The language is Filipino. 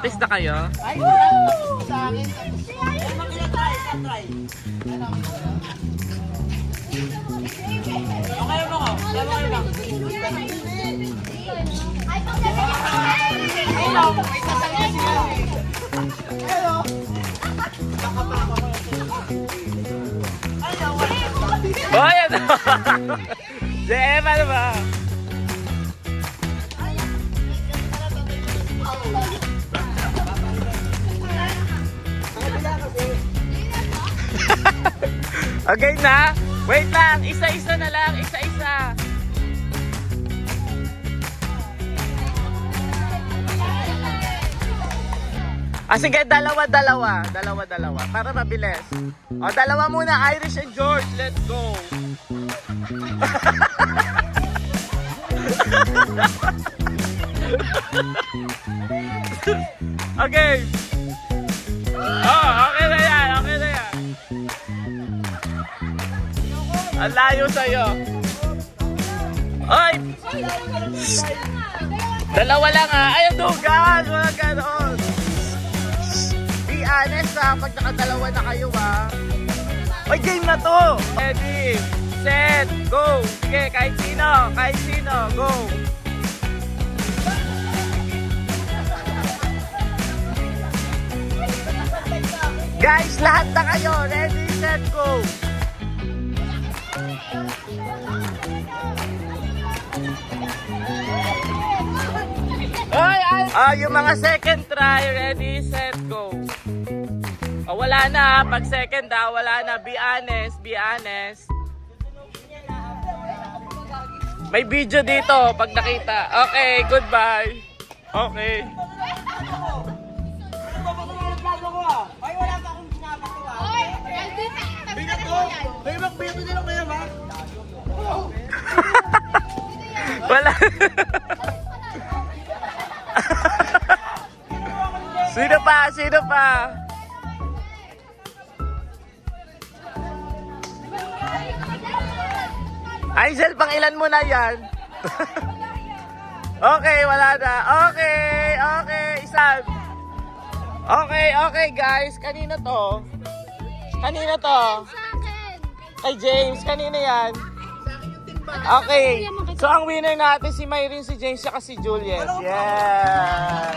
Test na kayo? Ay, wala sa akin. Try. Okay mo ko. Dalawa lang. Hello. May sasalita siya. Hello. Boy, ano? Jem, ano ba? Okay na? Wait lang, isa-isa na lang, isa-isa. Sige, dalawa. Para mabilis. Dalawa muna, Irish and George. Let's go. Okay. Okay na yan. Ang layo sa'yo. Oy! Dalawa lang ha. Ay, ang dugan! Walang ganon. Be honest ha. Pag nakadalawa na kayo ha. Oy, game na to! Ready, set, go! Sige, kahit sino. Go! Guys, lahat na kayo. Ready, set, go! Yung mga second try, ready, set, go. Wala na, pag second wala na, be honest. May video dito, pag nakita. Okay, goodbye. Okay. Ay, wala pa akong ginagawa. Binato nila kaya ba? Wala. Sino pa? Aizel, pang ilan mo na yan? Okay, wala na. Okay, isa. Okay, guys. Kanino to? Kay James, kanino yan? Okay. So, ang winner natin si Myrene, si James, at si Juliet. Yeah!